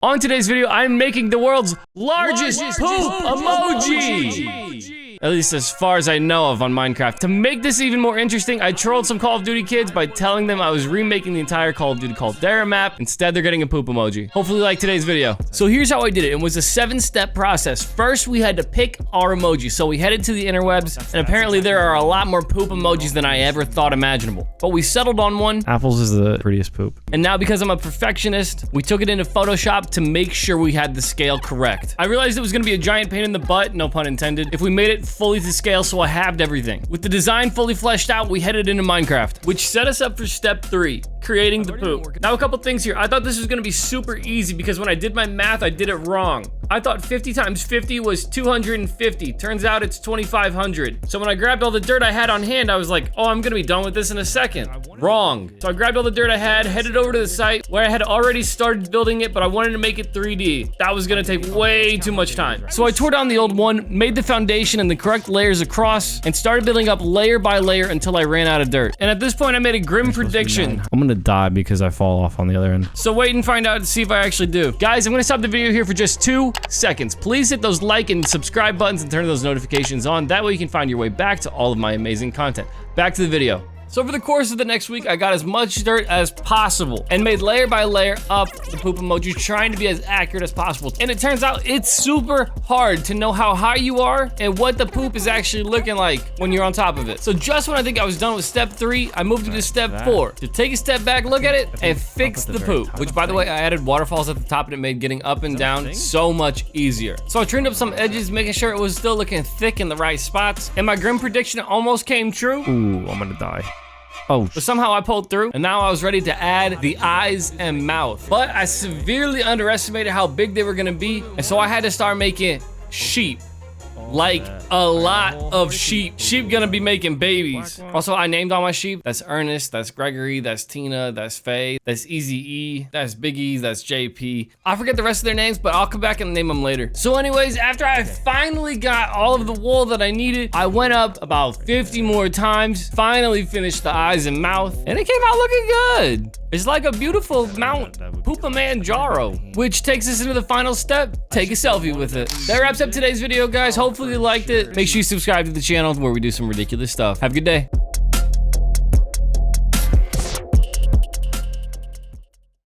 On today's video, I'm making the world's largest poop emoji! At least as far as I know of on Minecraft. To make this even more interesting, I trolled some Call of Duty kids by telling them I was remaking the entire Call of Duty Caldera map. Instead, they're getting a poop emoji. Hopefully you like today's video. So here's how I did it. It was a 7-step process. First, we had to pick our emoji. So we headed to the interwebs, and apparently there are a lot more poop emojis than I ever thought imaginable. But we settled on one. Apples is the prettiest poop. And now because I'm a perfectionist, we took it into Photoshop to make sure we had the scale correct. I realized it was gonna be a giant pain in the butt, no pun intended, if we made it fully to scale, so I halved everything. With the design fully fleshed out, we headed into Minecraft, which set us up for step 3, creating the poop. Now a couple things here. I thought this was gonna be super easy because when I did my math, I did it wrong. I thought 50 times 50 was 250. Turns out it's 2,500. So when I grabbed all the dirt I had on hand, I was like, oh, I'm gonna be done with this in a second. Wrong. So I grabbed all the dirt I had, headed over to the site where I had already started building it, but I wanted to make it 3D. That was gonna take way too much time. So I tore down the old one, made the foundation and the correct layers across, and started building up layer by layer until I ran out of dirt. And at this point, I made a grim prediction. I'm gonna die because I fall off on the other end. So wait and find out to see if I actually do. Guys, I'm gonna stop the video here for just 2 seconds. Please hit those like and subscribe buttons and turn those notifications on. That way you can find your way back to all of my amazing content. Back to the video. So over the course of the next week, I got as much dirt as possible and made layer by layer up the poop emoji, trying to be as accurate as possible. And it turns out it's super hard to know how high you are and what the poop is actually looking like when you're on top of it. So just when I think I was done with step 3, I moved into step 4 to take a step back, look at it, and fix the poop. Which, by the way, I added waterfalls at the top and it made getting up and down so much easier. So I trimmed up some edges, making sure it was still looking thick in the right spots. And my grim prediction almost came true. Ooh, I'm gonna die. Oh, but somehow I pulled through, and now I was ready to add the eyes and mouth. But I severely underestimated how big they were gonna be, and so I had to start making sheep. Like a lot of sheep. Sheep gonna be making babies. Also, I named all my sheep. That's Ernest, that's Gregory, that's Tina, that's Faye, that's Easy E, that's Biggie, that's JP. I forget the rest of their names, but I'll come back and name them later. So anyways, after I finally got all of the wool that I needed, I went up about 50 more times, finally finished the eyes and mouth, and it came out looking good. It's like a beautiful Mount Poopamanjaro, which takes us into the final step. Take a selfie with it. That wraps up today's video, guys. Hopefully you liked it. Make sure you subscribe to the channel where we do some ridiculous stuff. Have a good day.